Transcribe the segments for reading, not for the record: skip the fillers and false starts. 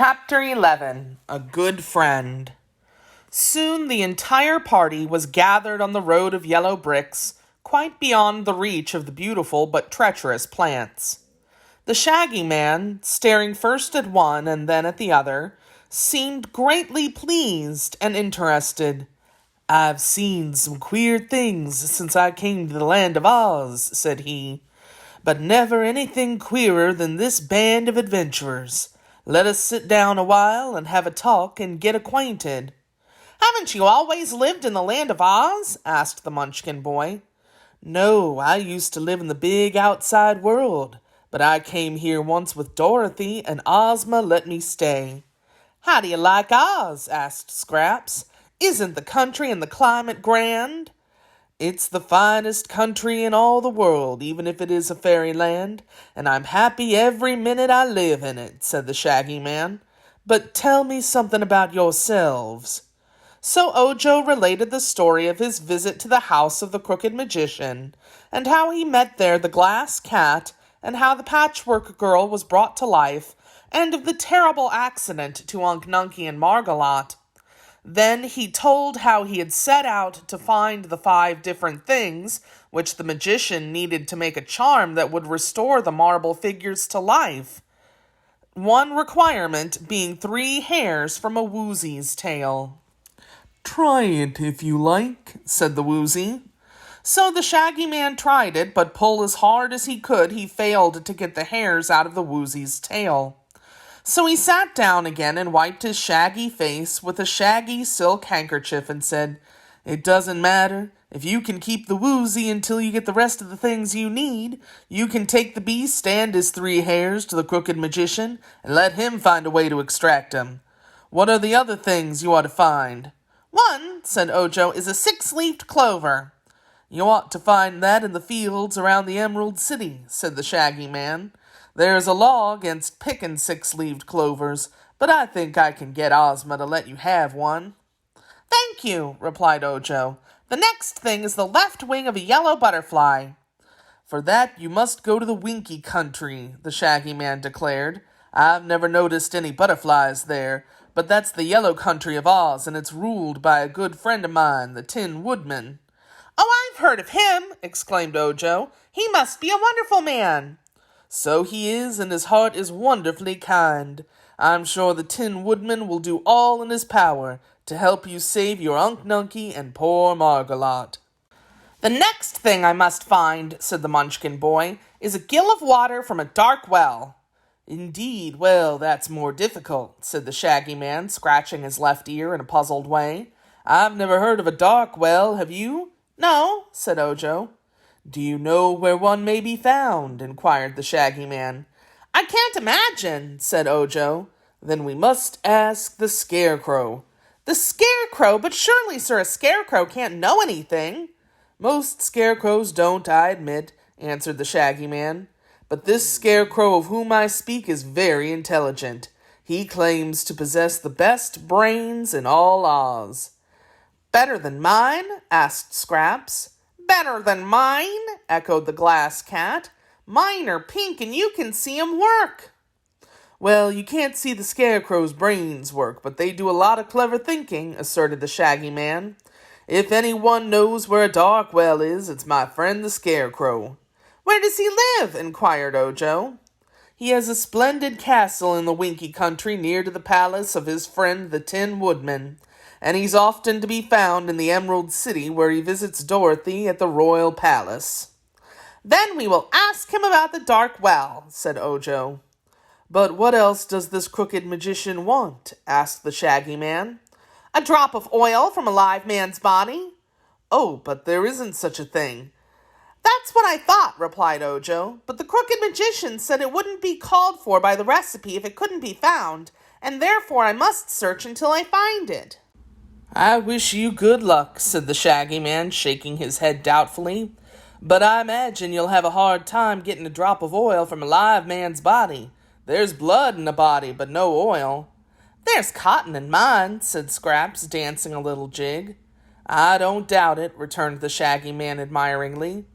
Chapter 11. A Good Friend. Soon the entire party was gathered on the road of yellow bricks, quite beyond the reach of the beautiful but treacherous plants. The Shaggy Man, staring first at one and then at the other, seemed greatly pleased and interested. "I've seen some queer things since I came to the land of Oz," said he, "but never anything queerer than this band of adventurers. Let us sit down a while and have a talk and get acquainted." "Haven't you always lived in the land of Oz?" asked the Munchkin boy. "No, I used to live in the big outside world, but I came here once with Dorothy, and Ozma let me stay." "How do you like Oz?" asked Scraps. "Isn't the country and the climate grand?" "It's the finest country in all the world, even if it is a fairyland, and I'm happy every minute I live in it," said the Shaggy Man. "But tell me something about yourselves." So Ojo related the story of his visit to the house of the Crooked Magician, and how he met there the glass cat, and how the Patchwork Girl was brought to life, and of the terrible accident to Unc Nunkie and Margolot. Then he told how he had set out to find the 5 different things which the magician needed to make a charm that would restore the marble figures to life. One requirement being 3 hairs from a Woozy's tail. "Try it if you like," said the Woozy. So the Shaggy Man tried it, but pull as hard as he could, he failed to get the hairs out of the Woozy's tail. So he sat down again and wiped his shaggy face with a shaggy silk handkerchief and said, "It doesn't matter. If you can keep the Woozy until you get the rest of the things you need, you can take the beast and his 3 hairs to the Crooked Magician and let him find a way to extract them. What are the other things you ought to find?" "One," said Ojo, "is a 6-leafed clover." "You ought to find that in the fields around the Emerald City," said the Shaggy Man. "There's a law against picking 6-leaved clovers, but I think I can get Ozma to let you have one." "Thank you," replied Ojo. "The next thing is the left wing of a yellow butterfly." "For that you must go to the Winky Country," the Shaggy Man declared. "I've never noticed any butterflies there, but that's the yellow country of Oz, and it's ruled by a good friend of mine, the Tin Woodman." "Oh, I've heard of him!" exclaimed Ojo. "He must be a wonderful man." "So he is, and his heart is wonderfully kind. I'm sure the Tin Woodman will do all in his power to help you save your Unc Nunkie and poor Margolot." "The next thing I must find," said the Munchkin boy, "is a gill of water from a dark well." "Indeed, well, that's more difficult," said the Shaggy Man, scratching his left ear in a puzzled way. "I've never heard of a dark well, have you?" "No," said Ojo. "Do you know where one may be found?" inquired the Shaggy Man. "I can't imagine," said Ojo. "Then we must ask the Scarecrow." "The Scarecrow? But surely, sir, a scarecrow can't know anything." "Most scarecrows don't, I admit," answered the Shaggy Man. "But this Scarecrow of whom I speak is very intelligent. He claims to possess the best brains in all Oz." "Better than mine?" asked Scraps. "Better than mine?" echoed the glass cat. "Mine are pink and you can see 'em work." "Well, you can't see the Scarecrow's brains work, but they do a lot of clever thinking," asserted the Shaggy Man. "If anyone knows where a dark well is, it's my friend the Scarecrow." "Where does he live?" inquired Ojo. "He has a splendid castle in the Winky Country near to the palace of his friend the Tin Woodman, and he's often to be found in the Emerald City where he visits Dorothy at the Royal Palace." "Then we will ask him about the dark well," said Ojo. "But what else does this Crooked Magician want?" asked the Shaggy Man. "A drop of oil from a live man's body." "Oh, but there isn't such a thing." "That's what I thought," replied Ojo. "But the Crooked Magician said it wouldn't be called for by the recipe if it couldn't be found, and therefore I must search until I find it." "I wish you good luck," said the Shaggy Man, shaking his head doubtfully. "But I imagine you'll have a hard time getting a drop of oil from a live man's body. There's blood in a body, but no oil." "There's cotton in mine," said Scraps, dancing a little jig. "I don't doubt it," returned the Shaggy Man admiringly.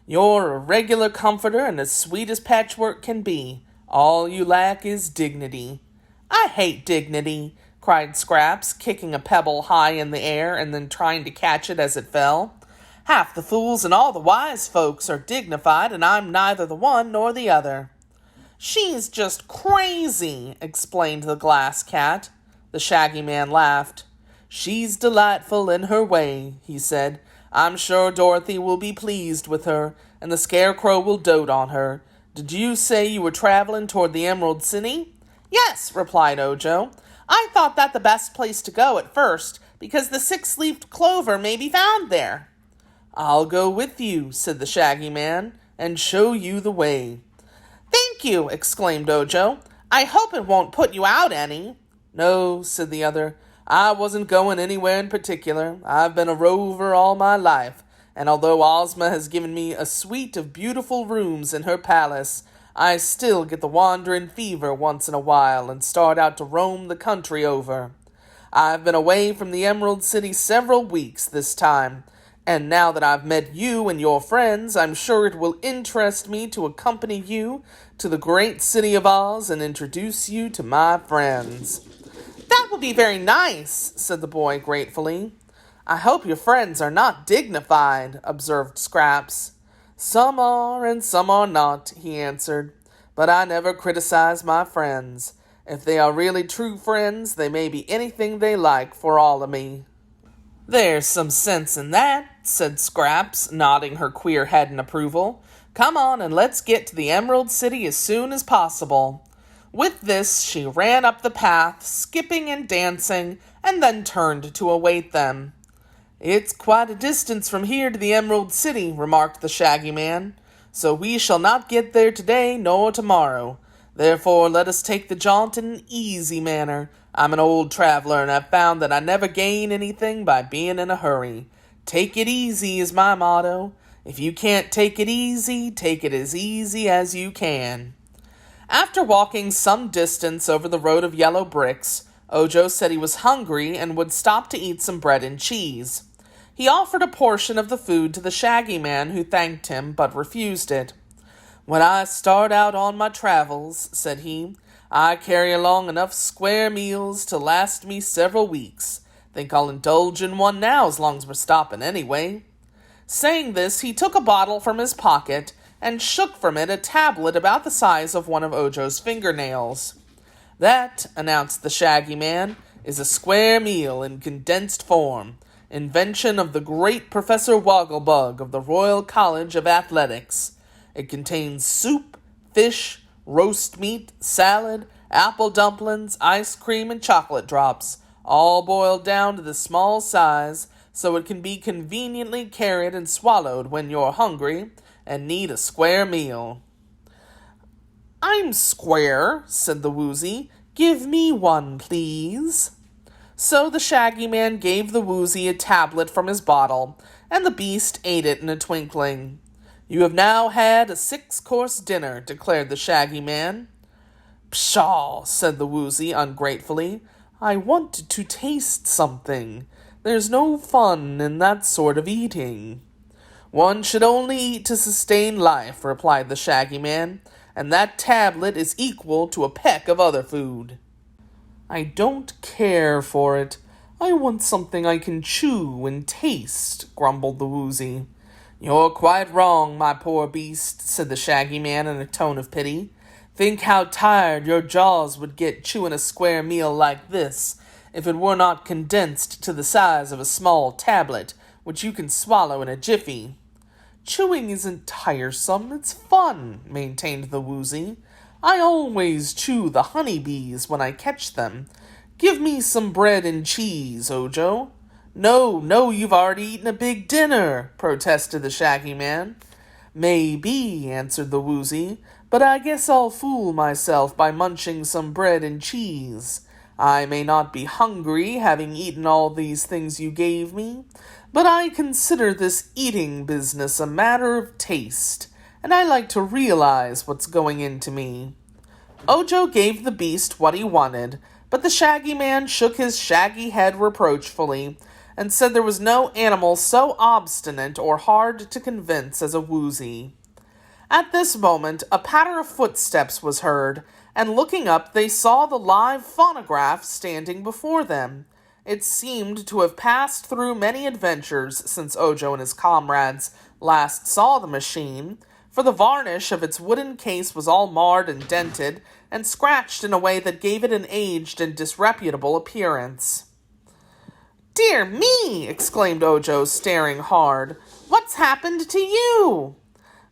"You're a regular comforter and as sweet as patchwork can be. All you lack is dignity." I hate dignity, cried Scraps, kicking a pebble high in the air and then trying to catch it as it fell. Half the fools and all the wise folks are dignified, and I'm neither the one nor the other. She's just crazy, explained the glass cat. The Shaggy Man laughed. She's delightful in her way, he said. I'm sure Dorothy will be pleased with her, and the Scarecrow will dote on her. Did you say you were traveling toward the Emerald City? Yes, replied Ojo. I thought that the best place to go at first, because the six-leaved clover may be found there. I'll go with you, said the Shaggy Man, and show you the way. Thank you, exclaimed Ojo. I hope it won't put you out any. No, said the other. I wasn't going anywhere in particular. I've been a rover all my life, and although Ozma has given me a suite of beautiful rooms in her palace, I still get the wandering fever once in a while and start out to roam the country over. I've been away from the Emerald City several weeks this time, and now that I've met you and your friends, I'm sure it will interest me to accompany you to the great city of Oz and introduce you to my friends. That will be very nice, said the boy gratefully. I hope your friends are not dignified, observed Scraps. Some are and some are not, he answered, but I never criticize my friends. If they are really true friends, they may be anything they like for all of me. There's some sense in that, said Scraps, nodding her queer head in approval. Come on and let's get to the Emerald City as soon as possible. With this, she ran up the path, skipping and dancing, and then turned to await them. It's quite a distance from here to the Emerald City, remarked the Shaggy Man, so we shall not get there today nor tomorrow. Therefore, let us take the jaunt in an easy manner. I'm an old traveler, and I've found that I never gain anything by being in a hurry. Take it easy is my motto. If you can't take it as easy as you can. After walking some distance over the road of yellow bricks, Ojo said he was hungry and would stop to eat some bread and cheese. He offered a portion of the food to the Shaggy Man, who thanked him but refused it. When I start out on my travels, said he, I carry along enough square meals to last me several weeks. Think I'll indulge in one now as long as we're stopping anyway. Saying this, he took a bottle from his pocket and shook from it a tablet about the size of one of Ojo's fingernails. That, announced the Shaggy Man, is a square meal in condensed form, invention of the great Professor Wogglebug of the Royal College of Athletics. It contains soup, fish, roast meat, salad, apple dumplings, ice cream, and chocolate drops, all boiled down to the small size so it can be conveniently carried and swallowed when you're hungry and need a square meal. I'm square, said the Woozy. Give me one, please. So the Shaggy Man gave the Woozy a tablet from his bottle, and the beast ate it in a twinkling. You have now had a 6-course dinner, declared the Shaggy Man. Pshaw, said the Woozy ungratefully. I wanted to taste something. There's no fun in that sort of eating. One should only eat to sustain life, replied the Shaggy Man, and that tablet is equal to a peck of other food. I don't care for it. I want something I can chew and taste, grumbled the Woozy. You're quite wrong, my poor beast, said the Shaggy Man in a tone of pity. Think how tired your jaws would get chewing a square meal like this, if it were not condensed to the size of a small tablet, which you can swallow in a jiffy. Chewing isn't tiresome, it's fun, maintained the Woozy. I always chew the honeybees when I catch them. Give me some bread and cheese, Ojo. No, you've already eaten a big dinner, protested the Shaggy Man. Maybe, answered the Woozy, but I guess I'll fool myself by munching some bread and cheese. I may not be hungry, having eaten all these things you gave me, but I consider this eating business a matter of taste, and I like to realize what's going into me. Ojo gave the beast what he wanted, but the Shaggy Man shook his shaggy head reproachfully and said there was no animal so obstinate or hard to convince as a Woozy. At this moment, a patter of footsteps was heard, and looking up, they saw the live phonograph standing before them. It seemed to have passed through many adventures since Ojo and his comrades last saw the machine, for the varnish of its wooden case was all marred and dented, and scratched in a way that gave it an aged and disreputable appearance. "Dear me!" exclaimed Ojo, staring hard. "What's happened to you?"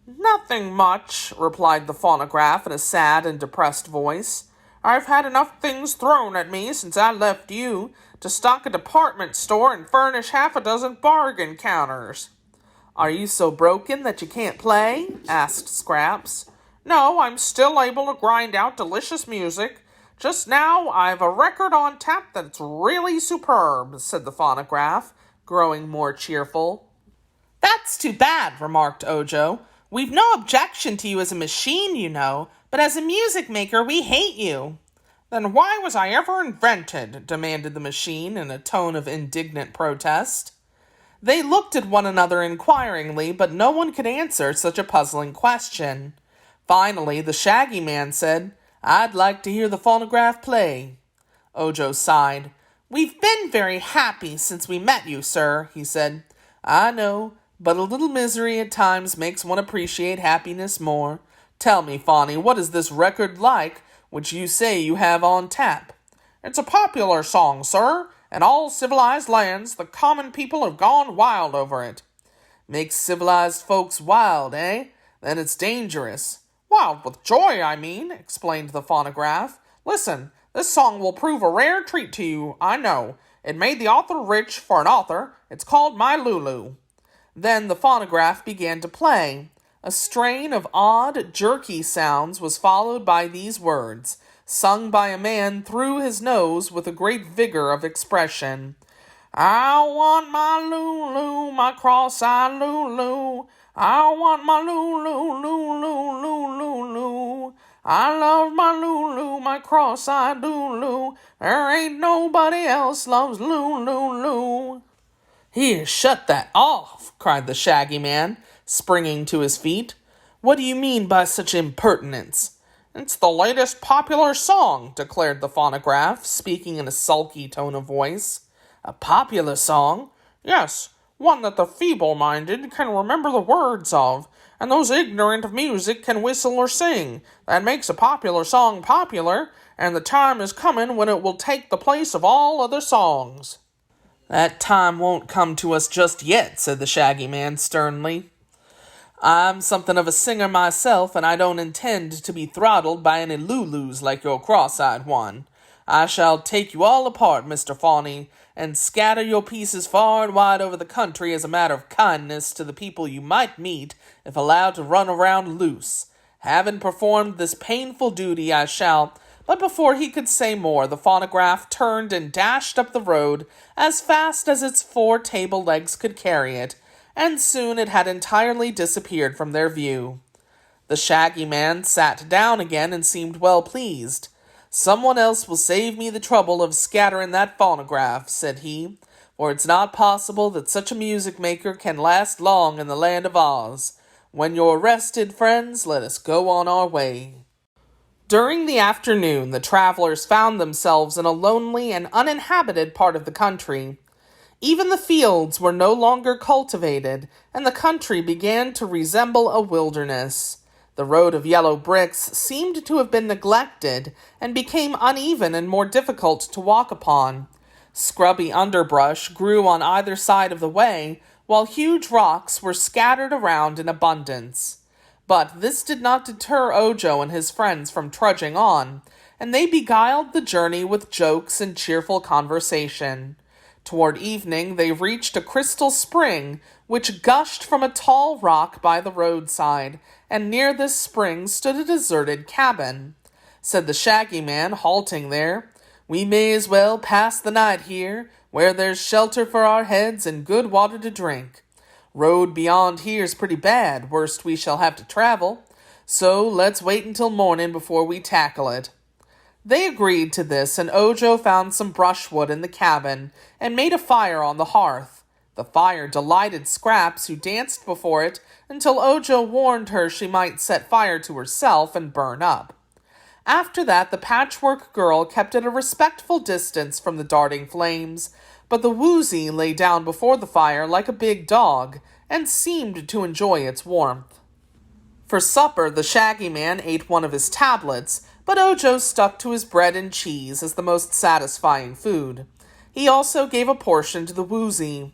"Nothing much," replied the phonograph in a sad and depressed voice. "I've had enough things thrown at me since I left you to stock a department store and furnish half a dozen bargain counters." "Are you so broken that you can't play?" asked Scraps. "No, I'm still able to grind out delicious music. Just now I've a record on tap that's really superb," said the phonograph, growing more cheerful. "That's too bad," remarked Ojo. "We've no objection to you as a machine, you know, but as a music maker we hate you." "Then why was I ever invented?" demanded the machine in a tone of indignant protest. They looked at one another inquiringly, but no one could answer such a puzzling question. Finally, the Shaggy Man said, "I'd like to hear the phonograph play." Ojo sighed. "We've been very happy since we met you, sir," he said. "I know, but a little misery at times makes one appreciate happiness more. Tell me, Fawny, what is this record like, which you say you have on tap?" "It's a popular song, sir. In all civilized lands, the common people have gone wild over it." "Makes civilized folks wild, eh? Then it's dangerous." "Wild with joy, I mean," explained the phonograph. "Listen, this song will prove a rare treat to you, I know. It made the author rich for an author. It's called My Lulu." Then the phonograph began to play. A strain of odd, jerky sounds was followed by these words, sung by a man through his nose with a great vigor of expression. "I want my Lulu, my cross-eyed Lulu. I want my Lulu, Lulu, Lulu, Lulu. I love my Lulu, my cross-eyed Lulu. There ain't nobody else loves Lulu." "Here, shut that off," cried the Shaggy Man, springing to his feet. "What do you mean by such impertinence?" "It's the latest popular song," declared the phonograph, speaking in a sulky tone of voice. "A popular song?" "Yes, one that the feeble-minded can remember the words of, and those ignorant of music can whistle or sing. That makes a popular song popular, and the time is coming when it will take the place of all other songs." "That time won't come to us just yet," said the Shaggy Man sternly. "I'm something of a singer myself, and I don't intend to be throttled by any Lulus like your cross-eyed one. I shall take you all apart, Mr. Fawny, and scatter your pieces far and wide over the country as a matter of kindness to the people you might meet if allowed to run around loose. Having performed this painful duty, I shall—" But before he could say more, the phonograph turned and dashed up the road as fast as its 4 table legs could carry it, and soon it had entirely disappeared from their view. The Shaggy Man sat down again and seemed well pleased. "Someone else will save me the trouble of scattering that phonograph," said he, "for it's not possible that such a music maker can last long in the land of Oz. When you're rested, friends, let us go on our way." During the afternoon, the travelers found themselves in a lonely and uninhabited part of the country. Even the fields were no longer cultivated, and the country began to resemble a wilderness. The road of yellow bricks seemed to have been neglected, and became uneven and more difficult to walk upon. Scrubby underbrush grew on either side of the way, while huge rocks were scattered around in abundance. But this did not deter Ojo and his friends from trudging on, and they beguiled the journey with jokes and cheerful conversation. Toward evening they reached a crystal spring, which gushed from a tall rock by the roadside, and near this spring stood a deserted cabin. Said the Shaggy Man, halting there, "We may as well pass the night here, where there's shelter for our heads and good water to drink. Road beyond here's pretty bad, worst we shall have to travel, so let's wait until morning before we tackle it." They agreed to this, and Ojo found some brushwood in the cabin, and made a fire on the hearth. The fire delighted Scraps, who danced before it until Ojo warned her she might set fire to herself and burn up. After that, the Patchwork Girl kept at a respectful distance from the darting flames, but the Woozy lay down before the fire like a big dog and seemed to enjoy its warmth. For supper, the Shaggy Man ate one of his tablets, but Ojo stuck to his bread and cheese as the most satisfying food. He also gave a portion to the Woozy.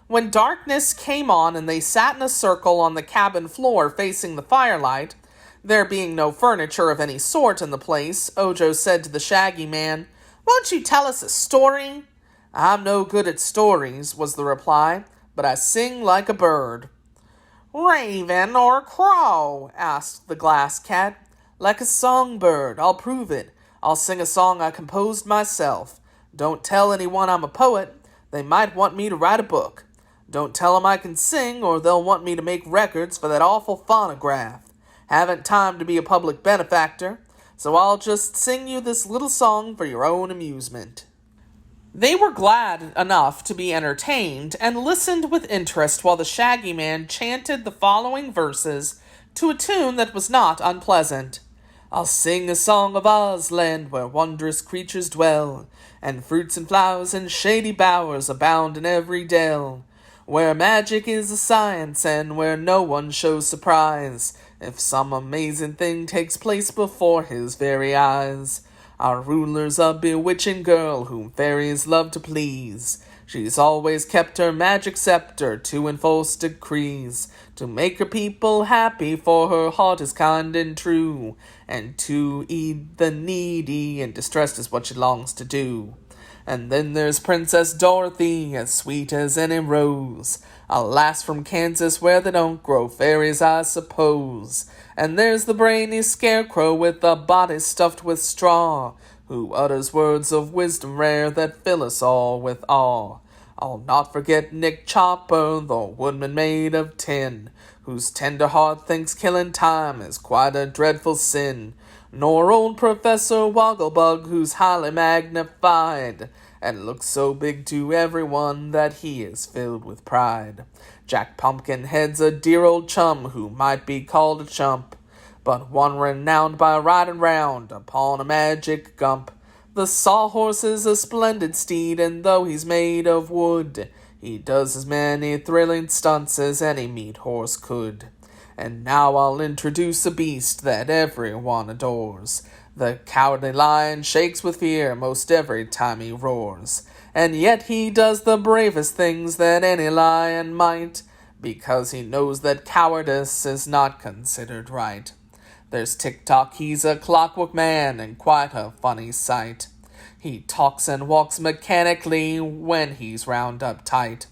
When darkness came on and they sat in a circle on the cabin floor facing the firelight, there being no furniture of any sort in the place, Ojo said to the Shaggy Man, "Won't you tell us a story?" "I'm no good at stories," was the reply, "but I sing like a bird." "Raven or crow?" asked the Glass Cat. "Like a songbird. I'll prove it. I'll sing a song I composed myself. Don't tell anyone I'm a poet. They might want me to write a book. Don't tell 'em I can sing, or they'll want me to make records for that awful phonograph. Haven't time to be a public benefactor, so I'll just sing you this little song for your own amusement." They were glad enough to be entertained, and listened with interest while the Shaggy Man chanted the following verses to a tune that was not unpleasant. "I'll sing a song of Ozland, where wondrous creatures dwell, and fruits and flowers and shady bowers abound in every dell, where magic is a science, and where no one shows surprise if some amazing thing takes place before his very eyes. Our ruler's a bewitching girl whom fairies love to please. She's always kept her magic scepter to enforce decrees, to make her people happy, for her heart is kind and true, and to aid the needy and distressed is what she longs to do. And then there's Princess Dorothy, as sweet as any rose, a lass from Kansas where they don't grow fairies, I suppose. And there's the brainy scarecrow with a body stuffed with straw, who utters words of wisdom rare that fill us all with awe. I'll not forget Nick Chopper, the woodman made of tin, whose tender heart thinks killing time is quite a dreadful sin. Nor old Professor Wogglebug, who's highly magnified, and looks so big to everyone that he is filled with pride. Jack Pumpkinhead's a dear old chum who might be called a chump, but one renowned by riding round upon a magic gump. The Sawhorse is a splendid steed, and though he's made of wood, he does as many thrilling stunts as any meat horse could. And now I'll introduce a beast that everyone adores. The Cowardly Lion shakes with fear most every time he roars, and yet he does the bravest things that any lion might, because he knows that cowardice is not considered right. There's Tick-Tock, he's a clockwork man and quite a funny sight. He talks and walks mechanically when he's wound up tight.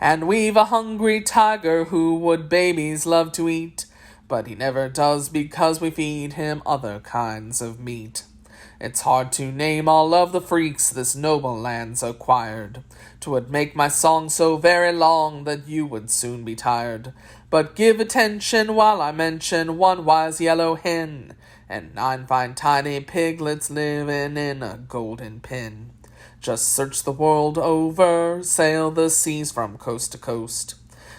And we've a hungry tiger who would babies love to eat, but he never does because we feed him other kinds of meat. It's hard to name all of the freaks this noble land's acquired. 'Twould make my song so very long that you would soon be tired. But give attention while I mention one wise yellow hen, and 9 fine tiny piglets living in a golden pen. Just search the world over, sail the seas from coast to coast.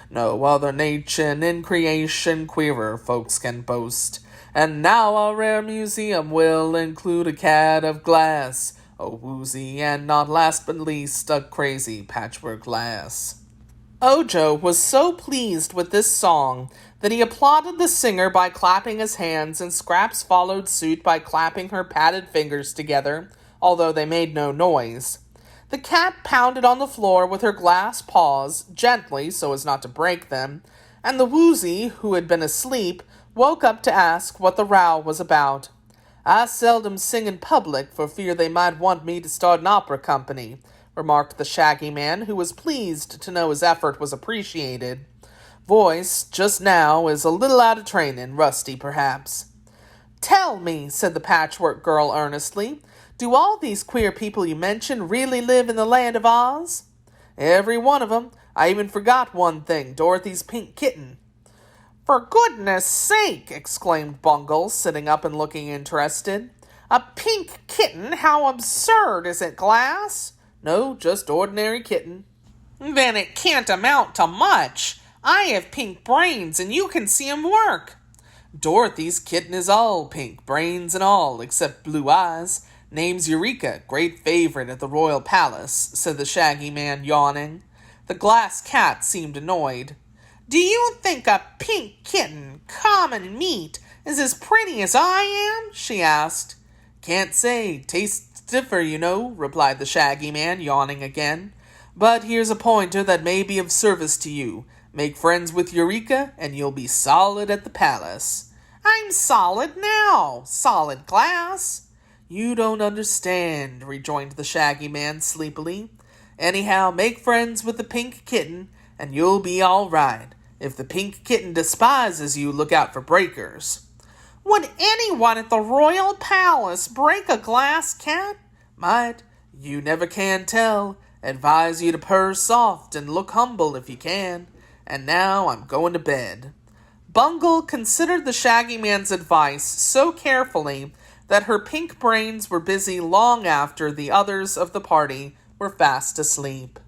No other nation in creation queerer folks can boast. And now our rare museum will include a cat of glass, a woozy, and not last but least, a crazy patchwork lass. Ojo was so pleased with this song that he applauded the singer by clapping his hands, and Scraps followed suit by clapping her padded fingers together, although they made no noise. The cat pounded on the floor with her glass paws, gently so as not to break them, and the Woozy, who had been asleep, woke up to ask what the row was about. "I seldom sing in public for fear they might want me to start an opera company," remarked the Shaggy Man, who was pleased to know his effort was appreciated. "Voice, just now, is a little out of training, rusty perhaps." "Tell me," said the Patchwork Girl earnestly, "do all these queer people you mention really live in the land of Oz?" "Every one of 'em. I even forgot one thing, Dorothy's pink kitten." "For goodness sake!" exclaimed Bungle, sitting up and looking interested. "A pink kitten? How absurd! Is it glass?" "No, just ordinary kitten." Then it can't amount to much. I have pink brains and you can see 'em work. Dorothy's kitten is all pink, brains and all, except blue eyes. Name's Eureka, great favorite at the royal palace, said the Shaggy Man, yawning. The glass cat seemed annoyed. Do you think a pink kitten, common and neat, is as pretty as I am? She asked. Can't say. Tastes differ, you know, replied the Shaggy Man, yawning again. But here's a pointer that may be of service to you. Make friends with Eureka, and you'll be solid at the palace. I'm solid now. Solid glass. You don't understand, rejoined the Shaggy Man sleepily. Anyhow, make friends with the pink kitten, and you'll be all right. If the pink kitten despises you, look out for breakers. Would anyone at the royal palace break a glass cat? Might. You never can tell. Advise you to purr soft and look humble if you can. And now I'm going to bed. Bungle considered the Shaggy Man's advice so carefully that her pink brains were busy long after the others of the party were fast asleep.